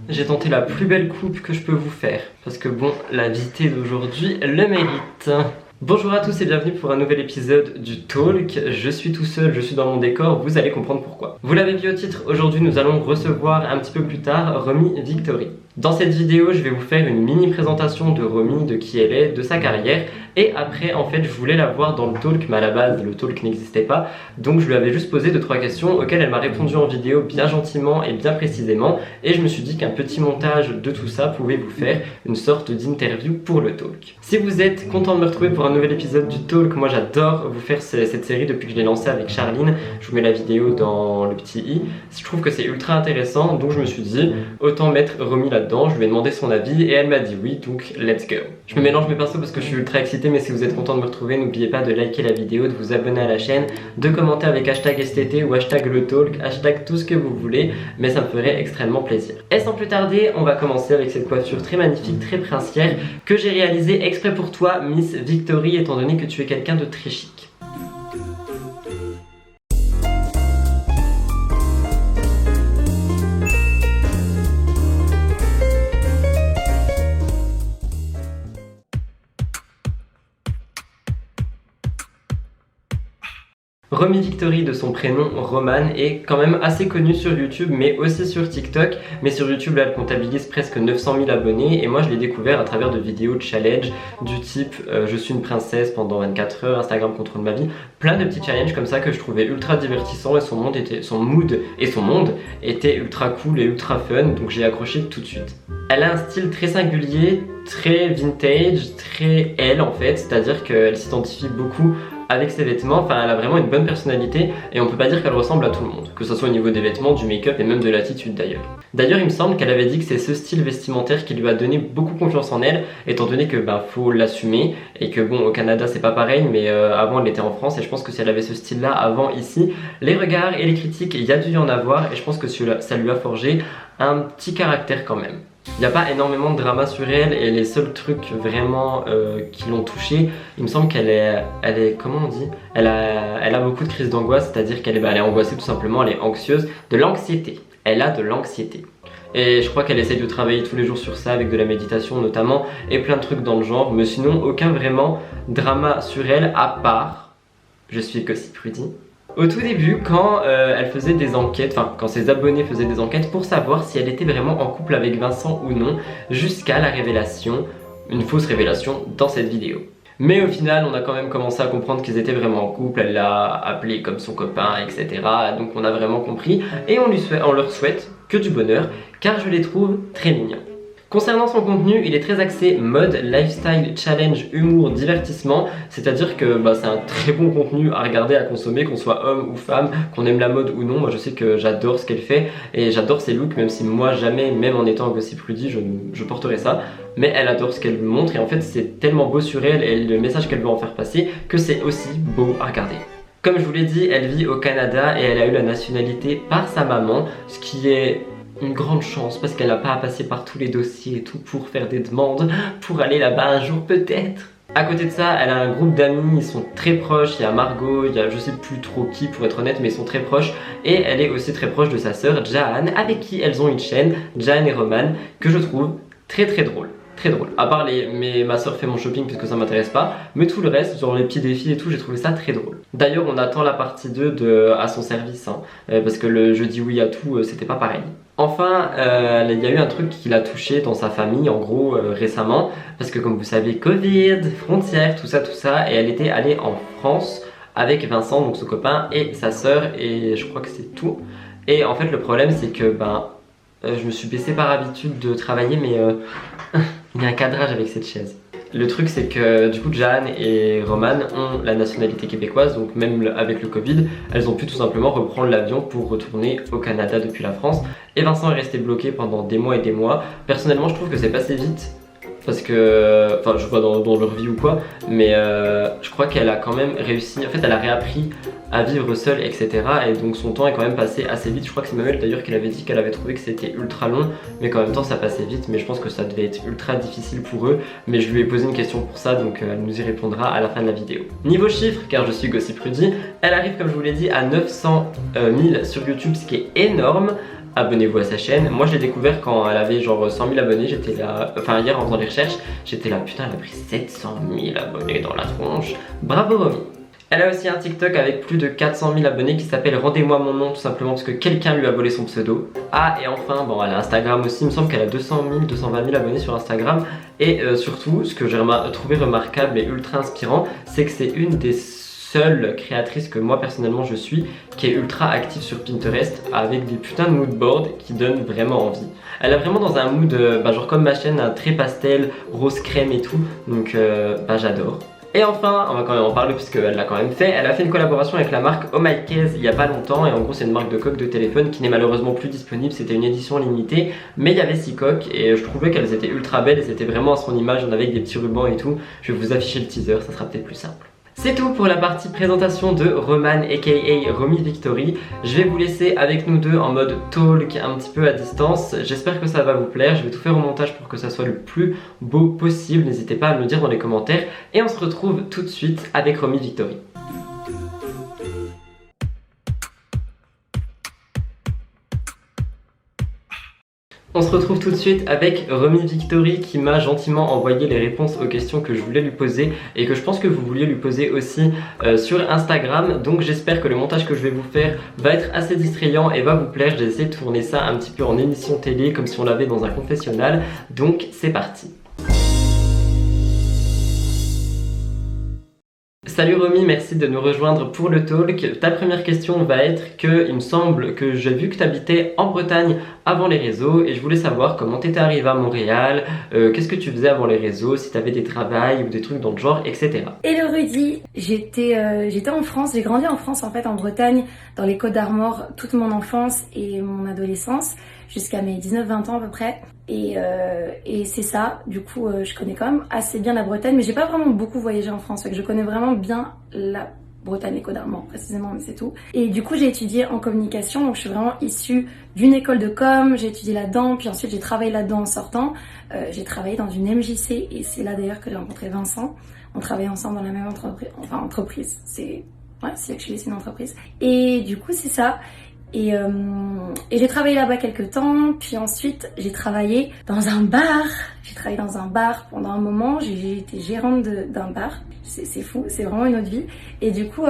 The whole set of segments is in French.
J'ai tenté la plus belle coupe que je peux vous faire, parce que bon, l'invité d'aujourd'hui le mérite. Bonjour à tous et bienvenue pour un nouvel épisode du Talk. Je suis tout seul, je suis dans mon décor, vous allez comprendre pourquoi. Vous l'avez vu au titre, aujourd'hui nous allons recevoir un petit peu plus tard Romy Victory. Dans cette vidéo, je vais vous faire une mini présentation de Romy, de qui elle est, de sa carrière. Et après, en fait, je voulais la voir dans le talk, mais à la base, le talk n'existait pas. Donc je lui avais juste posé 2-3 questions auxquelles elle m'a répondu en vidéo bien gentiment et bien précisément. Et je me suis dit qu'un petit montage de tout ça pouvait vous faire une sorte d'interview pour le talk. Si vous êtes content de me retrouver pour un nouvel épisode du talk, moi j'adore vous faire cette série depuis que je l'ai lancée avec Charline. Je vous mets la vidéo dans le petit i. Je trouve que c'est ultra intéressant, donc je me suis dit, autant mettre Romy là-dedans. Je lui ai demandé son avis et elle m'a dit oui, donc let's go. Je me mélange mes pinceaux parce que je suis ultra excité, mais si vous êtes content de me retrouver, n'oubliez pas de liker la vidéo, de vous abonner à la chaîne, de commenter avec hashtag STT ou hashtag le talk, hashtag tout ce que vous voulez, mais ça me ferait extrêmement plaisir. Et sans plus tarder, on va commencer avec cette coiffure très magnifique, très princière, que j'ai réalisée exprès pour toi, Miss Victory, étant donné que tu es quelqu'un de très chic. Romy Victory, de son prénom Roman, est quand même assez connue sur YouTube mais aussi sur TikTok. Mais sur YouTube, là, elle comptabilise presque 900 000 abonnés et moi je l'ai découvert à travers de vidéos de challenge du type je suis une princesse pendant 24 heures, Instagram contrôle ma vie. Plein de petits challenges comme ça que je trouvais ultra divertissants et son mood était ultra cool et ultra fun, donc j'ai accroché tout de suite. Elle a un style très singulier, très vintage, très elle en fait, c'est-à-dire qu'elle s'identifie beaucoup avec ses vêtements, enfin elle a vraiment une bonne personnalité et on peut pas dire qu'elle ressemble à tout le monde, que ce soit au niveau des vêtements, du make-up et même de l'attitude d'ailleurs. D'ailleurs il me semble qu'elle avait dit que c'est ce style vestimentaire qui lui a donné beaucoup confiance en elle, étant donné que faut l'assumer et que bon au Canada c'est pas pareil, mais avant elle était en France et je pense que si elle avait ce style là avant ici, les regards et les critiques il y a dû y en avoir et je pense que ça lui a forgé un petit caractère quand même. Il n'y a pas énormément de drama sur elle et les seuls trucs vraiment qui l'ont touchée, il me semble qu'elle est, comment on dit, elle a beaucoup de crises d'angoisse, c'est-à-dire qu'elle est angoissée tout simplement, elle est anxieuse, de l'anxiété, elle a de l'anxiété. Et je crois qu'elle essaye de travailler tous les jours sur ça avec de la méditation notamment et plein de trucs dans le genre, mais sinon aucun vraiment drama sur elle à part, je suis Gossip Rudy. Au tout début, quand elle faisait des enquêtes, enfin quand ses abonnés faisaient des enquêtes pour savoir si elle était vraiment en couple avec Vincent ou non, jusqu'à la révélation, une fausse révélation dans cette vidéo. Mais au final, on a quand même commencé à comprendre qu'ils étaient vraiment en couple, elle l'a appelé comme son copain, etc. Donc on a vraiment compris et on leur souhaite que du bonheur, car je les trouve très mignons. Concernant son contenu, il est très axé mode, lifestyle, challenge, humour, divertissement, c'est-à-dire que c'est un très bon contenu à regarder, à consommer, qu'on soit homme ou femme, qu'on aime la mode ou non. Moi je sais que j'adore ce qu'elle fait et j'adore ses looks, même si moi jamais, même en étant Gossip Rudy, je porterais ça. Mais elle adore ce qu'elle montre et en fait c'est tellement beau sur elle et le message qu'elle veut en faire passer que c'est aussi beau à regarder. Comme je vous l'ai dit, elle vit au Canada et elle a eu la nationalité par sa maman, ce qui est une grande chance parce qu'elle n'a pas à passer par tous les dossiers et tout pour faire des demandes pour aller là-bas un jour peut-être. À côté de ça, elle a un groupe d'amis, ils sont très proches, il y a Margot, il y a je sais plus trop qui pour être honnête, mais ils sont très proches et elle est aussi très proche de sa sœur Jaan avec qui elles ont une chaîne, Jaan et Roman, que je trouve très très drôle. Très drôle, à part ma soeur fait mon shopping puisque ça m'intéresse pas, mais tout le reste, genre les petits défis et tout, j'ai trouvé ça très drôle. D'ailleurs on attend la partie 2 à son service, parce que le je dis oui à tout, c'était pas pareil. Enfin, il y a eu un truc qui l'a touché dans sa famille en gros récemment, parce que comme vous savez, Covid, frontières, tout ça, et elle était allée en France avec Vincent, donc son copain, et sa soeur, et je crois que c'est tout. Et en fait le problème c'est que je me suis baissé par habitude de travailler, mais il y a un cadrage avec cette chaise. Le truc c'est que du coup Jaan et Roman ont la nationalité québécoise, donc même avec le Covid, elles ont pu tout simplement reprendre l'avion pour retourner au Canada depuis la France. Et Vincent est resté bloqué pendant des mois et des mois. Personnellement je trouve que c'est passé vite. Parce que, enfin je vois dans leur vie ou quoi, mais je crois qu'elle a quand même réussi, en fait elle a réappris à vivre seule, etc. Et donc son temps est quand même passé assez vite. Je crois que c'est Manuel d'ailleurs qui avait dit qu'elle avait trouvé que c'était ultra long, mais qu'en même temps ça passait vite. Mais je pense que ça devait être ultra difficile pour eux. Mais je lui ai posé une question pour ça, donc elle nous y répondra à la fin de la vidéo. Niveau chiffres, car je suis Gossip Rudy, elle arrive comme je vous l'ai dit à 900 000 sur YouTube, ce qui est énorme. abonnez-vous à sa chaîne. Moi je l'ai découvert quand elle avait genre 100 000 abonnés, j'étais là, enfin hier en faisant des recherches, j'étais là putain elle a pris 700 000 abonnés dans la tronche, bravo Romy. Elle a aussi un TikTok avec plus de 400 000 abonnés qui s'appelle Rendez-moi mon nom, tout simplement parce que quelqu'un lui a volé son pseudo. Ah et enfin, bon elle a Instagram aussi, il me semble qu'elle a 200 000, 220 000 abonnés sur Instagram. Et surtout, ce que j'ai trouvé remarquable et ultra inspirant, c'est que c'est une des seule créatrice que moi personnellement je suis qui est ultra active sur Pinterest avec des putains de moodboards qui donnent vraiment envie. Elle est vraiment dans un mood genre comme ma chaîne, un très pastel, rose crème et tout, donc j'adore. Et enfin, on va quand même en parler puisqu'elle l'a quand même fait, elle a fait une collaboration avec la marque Oh My Case il y a pas longtemps et en gros c'est une marque de coques de téléphone qui n'est malheureusement plus disponible, c'était une édition limitée mais il y avait 6 coques et je trouvais qu'elles étaient ultra belles et c'était vraiment à son image, on avait avec des petits rubans et tout. Je vais vous afficher le teaser, ça sera peut-être plus simple. C'est tout pour la partie présentation de Roman aka Romy Victory. Je vais vous laisser avec nous deux en mode talk un petit peu à distance. J'espère que ça va vous plaire. Je vais tout faire au montage pour que ça soit le plus beau possible. N'hésitez pas à me le dire dans les commentaires. Et on se retrouve tout de suite avec Romy Victory. On se retrouve tout de suite avec Romy Victory qui m'a gentiment envoyé les réponses aux questions que je voulais lui poser et que je pense que vous vouliez lui poser aussi sur Instagram. Donc j'espère que le montage que je vais vous faire va être assez distrayant et va vous plaire. J'ai essayé de tourner ça un petit peu en émission télé comme si on l'avait dans un confessionnal. Donc c'est parti. Salut Romy, merci de nous rejoindre pour le talk. Ta première question va être que il me semble que j'ai vu que tu habitais en Bretagne avant les réseaux et je voulais savoir comment tu étais arrivée à Montréal, qu'est-ce que tu faisais avant les réseaux, si tu avais des travails ou des trucs dans le genre, etc. Hello Rudy, j'étais en France, j'ai grandi en France en fait, en Bretagne, dans les Côtes d'Armor, toute mon enfance et mon adolescence, jusqu'à mes 19-20 ans à peu près. Et c'est ça, du coup je connais quand même assez bien la Bretagne, mais j'ai pas vraiment beaucoup voyagé en France, fait que je connais vraiment bien la Bretagne, les Côtes d'Armor précisément, mais c'est tout. Et du coup j'ai étudié en communication, donc je suis vraiment issue d'une école de com, j'ai étudié là-dedans, puis ensuite j'ai travaillé là-dedans en sortant. J'ai travaillé dans une MJC et c'est là d'ailleurs que j'ai rencontré Vincent. On travaillait ensemble dans la même entreprise, c'est une entreprise. Et du coup c'est ça. Et j'ai travaillé là-bas quelques temps, puis ensuite j'ai travaillé dans un bar. J'ai travaillé dans un bar pendant un moment, j'ai été gérante d'un bar. C'est fou, c'est vraiment une autre vie. Et du coup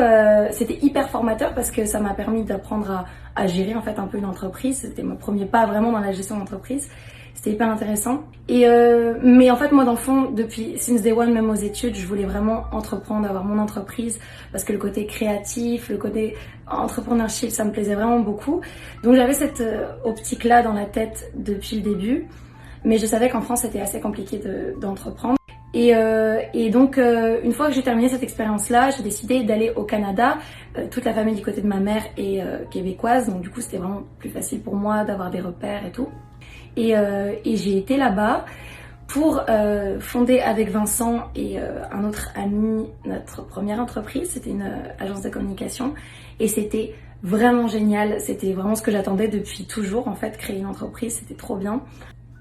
c'était hyper formateur parce que ça m'a permis d'apprendre à gérer en fait un peu une entreprise. C'était mon premier pas vraiment dans la gestion d'entreprise. C'était hyper intéressant. Mais en fait, moi, dans le fond, depuis since day one, même aux études, je voulais vraiment entreprendre, avoir mon entreprise, parce que le côté créatif, le côté entrepreneurship, ça me plaisait vraiment beaucoup. Donc j'avais cette optique-là dans la tête depuis le début, mais je savais qu'en France, c'était assez compliqué d'entreprendre. Et donc, une fois que j'ai terminé cette expérience-là, j'ai décidé d'aller au Canada. Toute la famille du côté de ma mère est québécoise, donc du coup, c'était vraiment plus facile pour moi d'avoir des repères et tout. Et j'ai été là-bas pour fonder avec Vincent et un autre ami notre première entreprise. C'était une agence de communication et c'était vraiment génial. C'était vraiment ce que j'attendais depuis toujours en fait, créer une entreprise, c'était trop bien.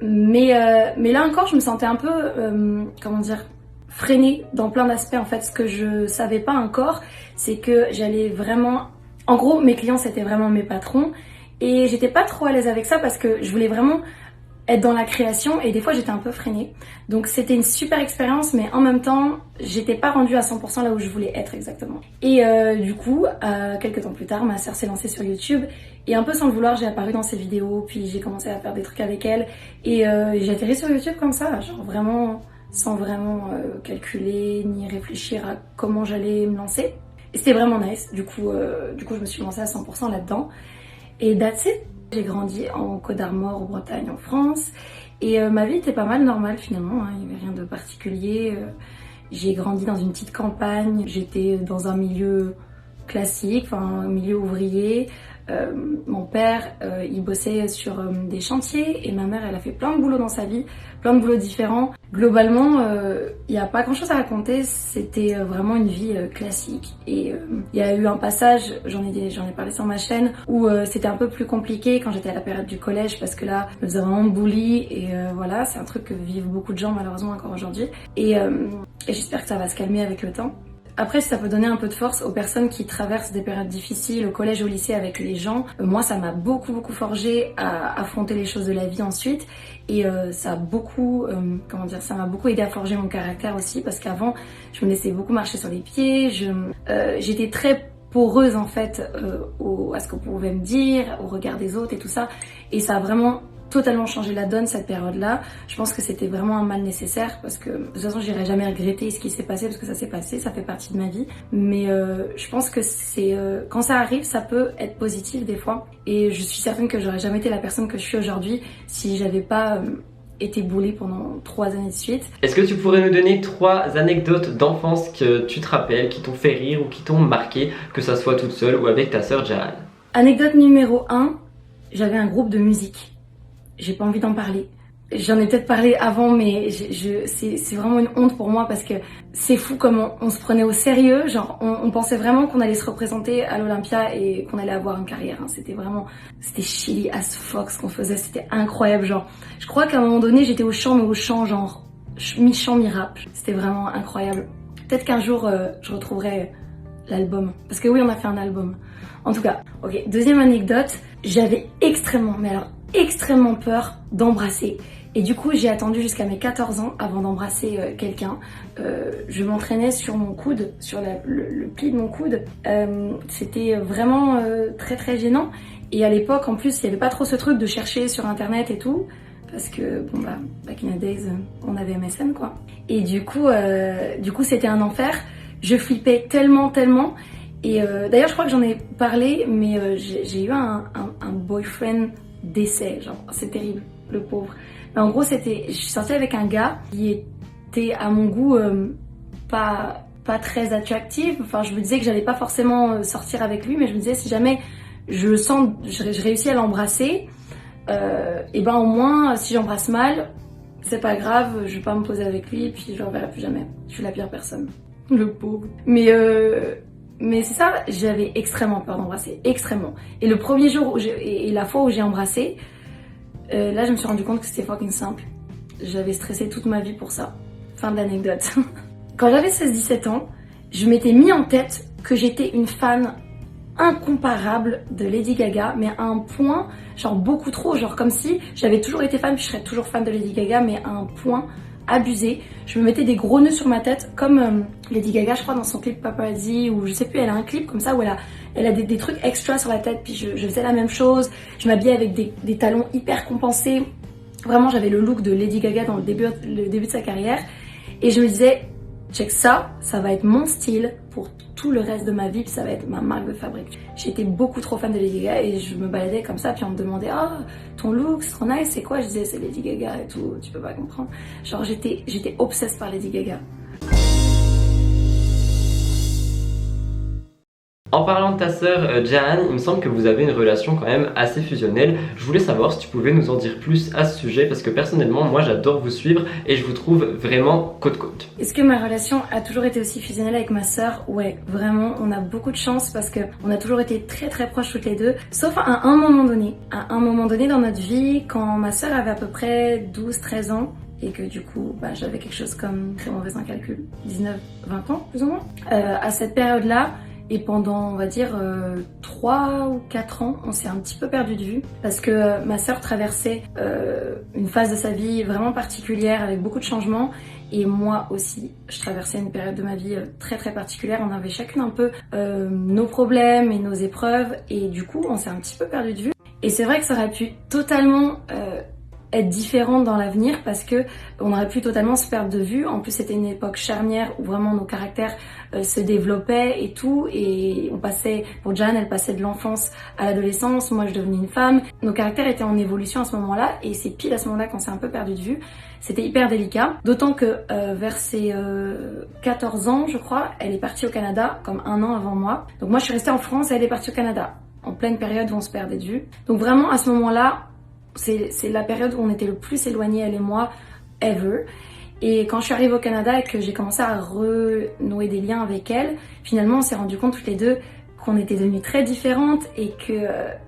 Mais là encore, je me sentais un peu, freinée dans plein d'aspects en fait. Ce que je savais pas encore, c'est que j'allais vraiment... En gros, mes clients c'était vraiment mes patrons et j'étais pas trop à l'aise avec ça parce que je voulais vraiment être dans la création et des fois j'étais un peu freinée. Donc c'était une super expérience mais en même temps j'étais pas rendue à 100% là où je voulais être exactement. Et du coup quelques temps plus tard ma sœur s'est lancée sur YouTube et un peu sans le vouloir j'ai apparu dans ses vidéos puis j'ai commencé à faire des trucs avec elle et j'ai atterri sur YouTube comme ça, genre vraiment sans vraiment calculer ni réfléchir à comment j'allais me lancer. Et c'était vraiment nice, du coup je me suis lancée à 100% là-dedans et that's it. J'ai grandi en Côtes d'Armor, en Bretagne, en France. Et ma vie était pas mal normale finalement, hein. Il n'y avait rien de particulier. J'ai grandi dans une petite campagne, j'étais dans un milieu classique, enfin un milieu ouvrier. Mon père, il bossait sur des chantiers et ma mère, elle a fait plein de boulots dans sa vie, plein de boulots différents. Globalement, il n'y a pas grand chose à raconter, c'était vraiment une vie classique. Et il y a eu un passage, j'en ai parlé sur ma chaîne, où c'était un peu plus compliqué quand j'étais à la période du collège parce que là, je me faisais vraiment bully et voilà, c'est un truc que vivent beaucoup de gens malheureusement encore aujourd'hui. Et j'espère que ça va se calmer avec le temps. Après, ça peut donner un peu de force aux personnes qui traversent des périodes difficiles au collège, au lycée avec les gens. Moi, ça m'a beaucoup forgé à affronter les choses de la vie ensuite. Et ça a beaucoup, ça m'a beaucoup aidé à forger mon caractère aussi, parce qu'avant, je me laissais beaucoup marcher sur les pieds. J'étais très poreuse en fait à ce qu'on pouvait me dire, au regard des autres et tout ça. Et ça a vraiment totalement changé la donne cette période-là. Je pense que c'était vraiment un mal nécessaire, parce que de toute façon j'irai jamais regretter ce qui s'est passé, parce que ça s'est passé, ça fait partie de ma vie. Mais je pense que quand ça arrive, ça peut être positif des fois. Et je suis certaine que j'aurais jamais été la personne que je suis aujourd'hui si j'avais pas été boulée pendant 3 années de suite. Est-ce que tu pourrais nous donner 3 anecdotes d'enfance que tu te rappelles, qui t'ont fait rire ou qui t'ont marqué, que ça soit toute seule ou avec ta sœur Jahan? Anecdote numéro 1, j'avais un groupe de musique. J'ai pas envie d'en parler. J'en ai peut-être parlé avant, mais c'est vraiment une honte pour moi, parce que c'est fou comme on se prenait au sérieux. Genre, on pensait vraiment qu'on allait se représenter à l'Olympia et qu'on allait avoir une carrière. Hein. C'était chili as fuck ce qu'on faisait. C'était incroyable. Genre, je crois qu'à un moment donné, j'étais au chant, mais au chant, genre, mi-chant, mi-rap. C'était vraiment incroyable. Peut-être qu'un jour, je retrouverai l'album. Parce que oui, on a fait un album. En tout cas, ok. Deuxième anecdote, j'avais extrêmement peur d'embrasser. Et du coup, j'ai attendu jusqu'à mes 14 ans avant d'embrasser quelqu'un. Je m'entraînais sur mon coude, sur le pli de mon coude. C'était vraiment très gênant. Et à l'époque, en plus, il n'y avait pas trop ce truc de chercher sur internet et tout. Parce que, back in the days, on avait MSN, quoi. Et du coup, c'était un enfer. Je flippais tellement. Et d'ailleurs, je crois que j'en ai parlé, mais j'ai eu un boyfriend d'essai, genre, c'est terrible, le pauvre. Mais en gros, je suis sortie avec un gars qui était à mon goût pas très attractif. Enfin, je me disais que j'allais pas forcément sortir avec lui, mais je me disais, si jamais je réussis à l'embrasser, et ben au moins, si j'embrasse mal, c'est pas grave, je vais pas me poser avec lui et puis je le reverrai plus jamais. Je suis la pire personne. Le pauvre. Mais c'est ça, j'avais extrêmement peur d'embrasser, extrêmement. Et le premier jour et la fois où j'ai embrassé, là je me suis rendu compte que c'était fucking simple. J'avais stressé toute ma vie pour ça. Fin de l'anecdote. Quand j'avais 16-17 ans, je m'étais mis en tête que j'étais une fan incomparable de Lady Gaga, mais à un point, genre beaucoup trop, genre comme si j'avais toujours été fan, puis je serais toujours fan de Lady Gaga, mais à un point abusé. Je me mettais des gros nœuds sur ma tête, comme Lady Gaga, je crois, dans son clip Paparazzi, ou je sais plus, elle a un clip comme ça où elle a des trucs extra sur la tête, puis je faisais la même chose. Je m'habillais avec des talons hyper compensés. Vraiment, j'avais le look de Lady Gaga dans le début de sa carrière. Et je me disais, check ça va être mon style pour tout le reste de ma vie, puis ça va être ma marque de fabrique. J'étais beaucoup trop fan de Lady Gaga et je me baladais comme ça, puis on me demandait ton look c'est trop nice, c'est quoi? Je disais c'est Lady Gaga et tout, tu peux pas comprendre. Genre j'étais obsesse par Lady Gaga. En parlant de ta sœur Jahan, il me semble que vous avez une relation quand même assez fusionnelle. Je voulais savoir si tu pouvais nous en dire plus à ce sujet, parce que personnellement, moi j'adore vous suivre et je vous trouve vraiment côte-côte. Est-ce que ma relation a toujours été aussi fusionnelle avec ma sœur? Ouais, vraiment, on a beaucoup de chance parce qu'on a toujours été très proches toutes les deux, sauf à un moment donné. À un moment donné dans notre vie, quand ma sœur avait à peu près 12-13 ans, et que du coup j'avais quelque chose comme, très mauvaise en calcul, 19-20 ans plus ou moins. À cette période-là, et pendant, on va dire, 3 ou 4 ans, on s'est un petit peu perdu de vue parce que ma sœur traversait une phase de sa vie vraiment particulière avec beaucoup de changements. Et moi aussi, je traversais une période de ma vie très particulière. On avait chacune un peu nos problèmes et nos épreuves. Et du coup, on s'est un petit peu perdu de vue. Et c'est vrai que ça aurait pu totalement être différente dans l'avenir parce que on aurait pu totalement se perdre de vue. En plus, c'était une époque charnière où vraiment nos caractères se développaient et tout. Et on passait, pour Jahan, elle passait de l'enfance à l'adolescence. Moi, je devenais une femme. Nos caractères étaient en évolution à ce moment-là. Et c'est pile à ce moment-là qu'on s'est un peu perdu de vue. C'était hyper délicat. D'autant que vers ses 14 ans, je crois, elle est partie au Canada, comme 1 an avant moi. Donc moi, je suis restée en France et elle est partie au Canada, en pleine période où on se perdait de vue. Donc vraiment, à ce moment-là, c'est la période où on était le plus éloignés, elle et moi, ever. Et quand je suis arrivée au Canada et que j'ai commencé à renouer des liens avec elle, finalement on s'est rendu compte toutes les deux qu'on était devenues très différentes et que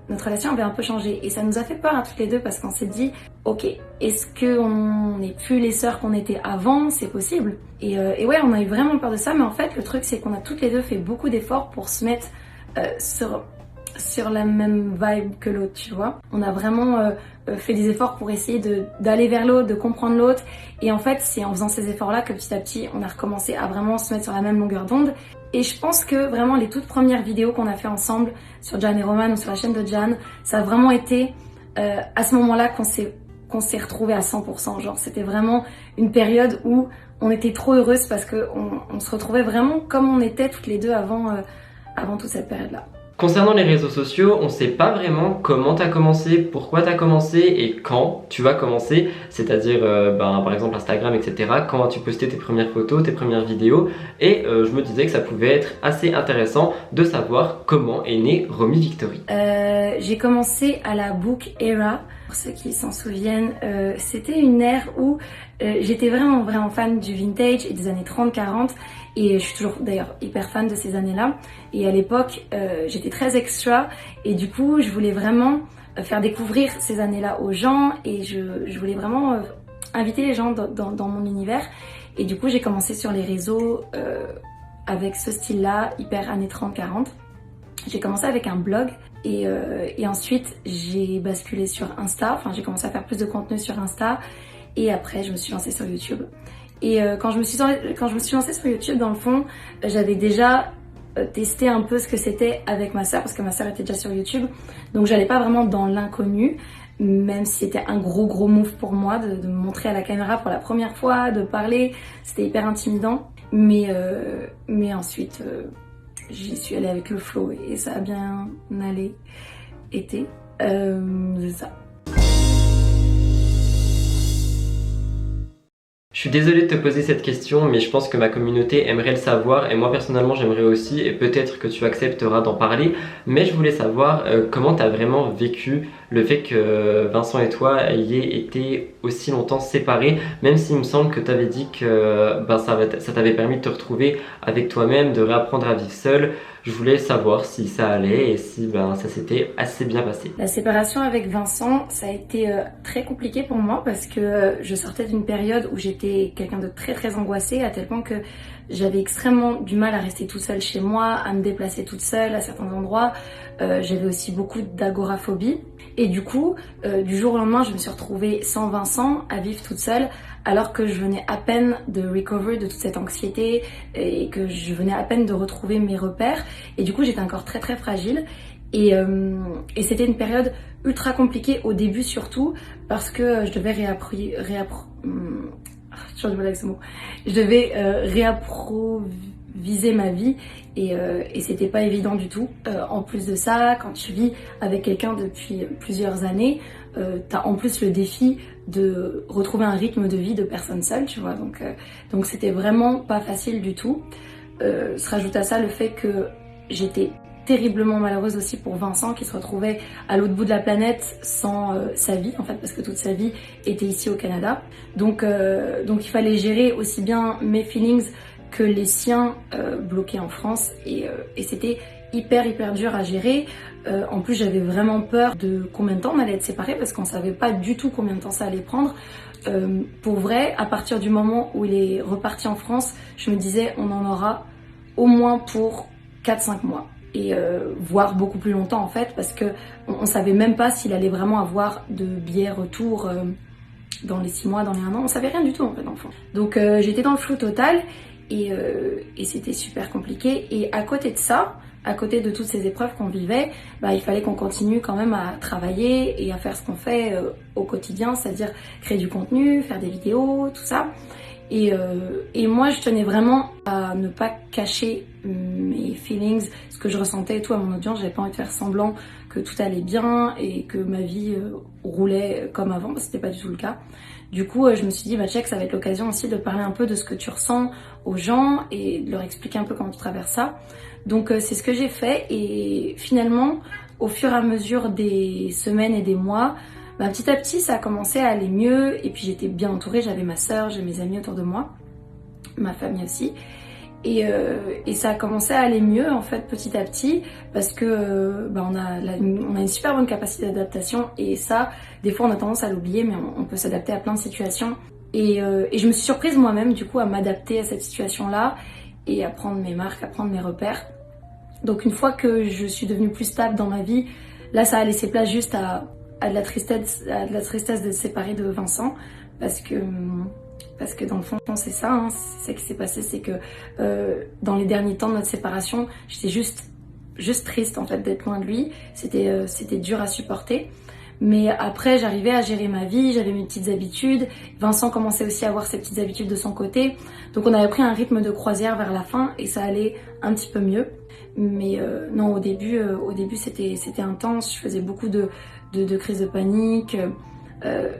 notre relation avait un peu changé. Et ça nous a fait peur à toutes les deux parce qu'on s'est dit, ok, est-ce qu'on n'est plus les sœurs qu'on était avant? C'est possible. Et ouais, on a eu vraiment peur de ça, mais en fait, le truc, c'est qu'on a toutes les deux fait beaucoup d'efforts pour se mettre sur la même vibe que l'autre, tu vois. On a vraiment fait des efforts pour essayer d'aller vers l'autre, de comprendre l'autre. Et en fait, c'est en faisant ces efforts-là que petit à petit, on a recommencé à vraiment se mettre sur la même longueur d'onde. Et je pense que vraiment les toutes premières vidéos qu'on a fait ensemble sur Jan et Roman ou sur la chaîne de Jan, ça a vraiment été à ce moment-là qu'on s'est retrouvés à 100%. Genre, c'était vraiment une période où on était trop heureuses parce qu'on se retrouvait vraiment comme on était toutes les deux avant toute cette période-là. Concernant les réseaux sociaux, on ne sait pas vraiment comment tu as commencé, pourquoi tu as commencé et quand tu vas commencer, c'est-à-dire par exemple Instagram, etc. Quand tu postais tes premières photos, tes premières vidéos. Et je me disais que ça pouvait être assez intéressant de savoir comment est née Romy Victory. J'ai commencé à la Book Era. Pour ceux qui s'en souviennent, c'était une ère où j'étais vraiment fan du vintage et des années 30-40. Et je suis toujours d'ailleurs hyper fan de ces années-là. Et à l'époque, j'étais très extra. Et du coup, je voulais vraiment faire découvrir ces années-là aux gens. Et je voulais vraiment inviter les gens dans mon univers. Et du coup, j'ai commencé sur les réseaux avec ce style-là, hyper années 30-40. J'ai commencé avec un blog. Et ensuite, j'ai basculé sur Insta. Enfin, j'ai commencé à faire plus de contenu sur Insta. Et après, je me suis lancée sur YouTube. Et quand je me suis lancée sur YouTube, dans le fond, j'avais déjà testé un peu ce que c'était avec ma sœur, parce que ma sœur était déjà sur YouTube. Donc j'allais pas vraiment dans l'inconnu, même si c'était un gros move pour moi de me montrer à la caméra pour la première fois, de parler. C'était hyper intimidant. Mais ensuite, j'y suis allée avec le flow et ça a bien été. C'est ça. Je suis désolée de te poser cette question, mais je pense que ma communauté aimerait le savoir et moi personnellement j'aimerais aussi, et peut-être que tu accepteras d'en parler, mais je voulais savoir comment tu as vraiment vécu le fait que Vincent et toi ayez été aussi longtemps séparés, même s'il me semble que tu avais dit que ça t'avait permis de te retrouver avec toi-même, de réapprendre à vivre seul. Je voulais savoir si ça allait et si ça s'était assez bien passé. La séparation avec Vincent, ça a été très compliqué pour moi parce que je sortais d'une période où j'étais quelqu'un de très angoissé, à tel point que j'avais extrêmement du mal à rester toute seule chez moi, à me déplacer toute seule à certains endroits. J'avais aussi beaucoup d'agoraphobie. Et du coup, du jour au lendemain, je me suis retrouvée sans Vincent, à vivre toute seule, alors que je venais à peine de recover de toute cette anxiété et que je venais à peine de retrouver mes repères. Et du coup, j'étais encore très fragile. Et c'était une période ultra compliquée au début surtout, parce que je devais réapproviser ma vie et c'était pas évident du tout. En plus de ça, quand tu vis avec quelqu'un depuis plusieurs années, t'as en plus le défi de retrouver un rythme de vie de personne seule, tu vois. Donc c'était vraiment pas facile du tout. Se rajoute à ça le fait que j'étais terriblement malheureuse aussi pour Vincent qui se retrouvait à l'autre bout de la planète sans sa vie en fait, parce que toute sa vie était ici au Canada. Donc il fallait gérer aussi bien mes feelings que les siens bloqués en France et c'était hyper dur à gérer. En plus j'avais vraiment peur de combien de temps on allait être séparés parce qu'on savait pas du tout combien de temps ça allait prendre. Pour vrai, à partir du moment où il est reparti en France, je me disais on en aura au moins pour 4-5 mois. Et voire beaucoup plus longtemps en fait, parce que on savait même pas s'il allait vraiment avoir de billets retour dans les 6 mois, dans les 1 an, on savait rien du tout en fait d'enfant. Donc j'étais dans le flou total et c'était super compliqué. Et à côté de ça, à côté de toutes ces épreuves qu'on vivait, il fallait qu'on continue quand même à travailler et à faire ce qu'on fait au quotidien, c'est-à-dire créer du contenu, faire des vidéos, tout ça. Et moi je tenais vraiment à ne pas cacher mes feelings, ce que je ressentais et tout à mon audience. J'avais pas envie de faire semblant que tout allait bien et que ma vie roulait comme avant, parce que c'était pas du tout le cas. Du coup je me suis dit check, ça va être l'occasion aussi de parler un peu de ce que tu ressens aux gens et de leur expliquer un peu comment tu traverses ça. Donc c'est ce que j'ai fait et finalement au fur et à mesure des semaines et des mois, petit à petit ça a commencé à aller mieux et puis j'étais bien entourée, j'avais ma sœur, j'ai mes amis autour de moi, ma famille aussi. Et ça a commencé à aller mieux en fait petit à petit parce que on a une super bonne capacité d'adaptation et ça, des fois on a tendance à l'oublier, mais on peut s'adapter à plein de situations. Et je me suis surprise moi-même du coup à m'adapter à cette situation-là et à prendre mes marques, à prendre mes repères. Donc une fois que je suis devenue plus stable dans ma vie, là ça a laissé place juste à de la tristesse de se séparer de Vincent parce que dans le fond c'est ça, hein, c'est ce qui s'est passé, c'est que dans les derniers temps de notre séparation, j'étais juste triste en fait d'être loin de lui, c'était dur à supporter. Mais après j'arrivais à gérer ma vie, j'avais mes petites habitudes, Vincent commençait aussi à avoir ses petites habitudes de son côté, donc on avait pris un rythme de croisière vers la fin et ça allait un petit peu mieux. Mais non, au début c'était intense, je faisais beaucoup de crises de panique.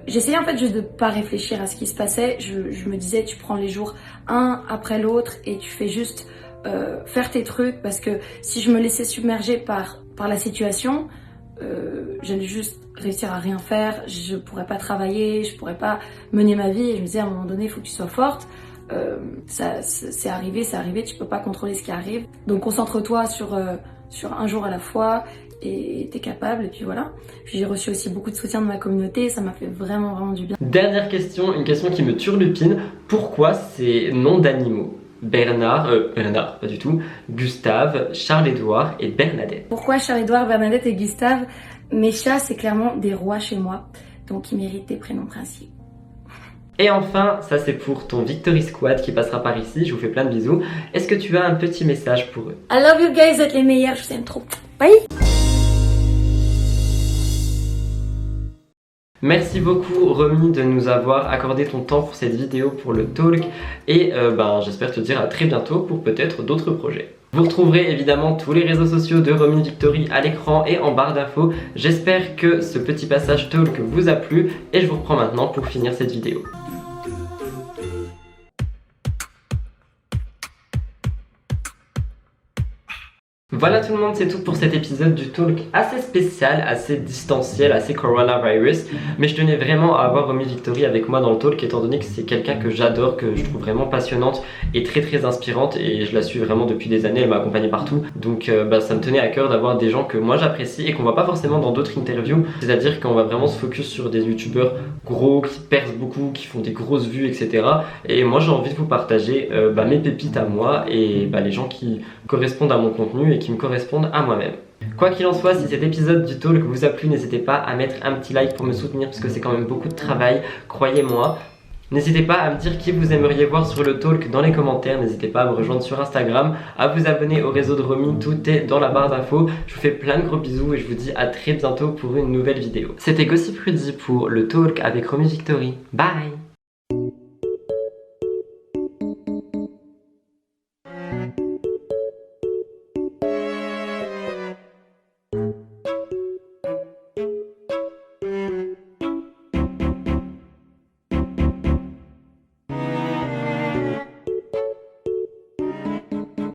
J'essayais en fait juste de pas réfléchir à ce qui se passait. Je me disais, tu prends les jours un après l'autre et tu fais juste faire tes trucs, parce que si je me laissais submerger par la situation, j'allais juste réussir à rien faire, je pourrais pas travailler, je pourrais pas mener ma vie. Et je me disais à un moment donné, il faut que tu sois forte. C'est arrivé, tu peux pas contrôler ce qui arrive. Donc concentre-toi sur un jour à la fois et t'es capable, et puis voilà. J'ai reçu aussi beaucoup de soutien de ma communauté, ça m'a fait vraiment du bien. Dernière question, une question qui me turlupine. Pourquoi ces noms d'animaux? Bernard, pas du tout, Gustave, Charles-Édouard et Bernadette. Pourquoi Charles-Édouard, Bernadette et Gustave? Mes chats, c'est clairement des rois chez moi, donc ils méritent des prénoms princiers. Et enfin, ça c'est pour ton Victory Squad qui passera par ici, je vous fais plein de bisous. Est-ce que tu as un petit message pour eux? I love you guys, vous êtes les meilleurs, je vous aime trop. Bye! Merci beaucoup Romy de nous avoir accordé ton temps pour cette vidéo, pour le talk, et j'espère te dire à très bientôt pour peut-être d'autres projets. Vous retrouverez évidemment tous les réseaux sociaux de Romy Victory à l'écran et en barre d'infos. J'espère que ce petit passage talk vous a plu et je vous reprends maintenant pour finir cette vidéo. Voilà tout le monde, c'est tout pour cet épisode du talk assez spécial, assez distanciel, assez coronavirus. Mais je tenais vraiment à avoir Romy Victory avec moi dans le talk, étant donné que c'est quelqu'un que j'adore, que je trouve vraiment passionnante et très inspirante. Et je la suis vraiment depuis des années, elle m'a accompagné partout. Donc ça me tenait à cœur d'avoir des gens que moi j'apprécie et qu'on voit pas forcément dans d'autres interviews. C'est-à-dire qu'on va vraiment se focus sur des youtubeurs gros, qui percent beaucoup, qui font des grosses vues, etc. Et moi j'ai envie de vous partager mes pépites à moi et les gens qui correspondent à mon contenu et qui me correspondent à moi-même. Quoi qu'il en soit, si cet épisode du talk vous a plu, n'hésitez pas à mettre un petit like pour me soutenir parce que c'est quand même beaucoup de travail, croyez-moi. N'hésitez pas à me dire qui vous aimeriez voir sur le talk dans les commentaires, n'hésitez pas à me rejoindre sur Instagram, à vous abonner au réseau de Romy, tout est dans la barre d'infos. Je vous fais plein de gros bisous et je vous dis à très bientôt pour une nouvelle vidéo. C'était Gossip Rudy pour le talk avec Romy Victory. Bye!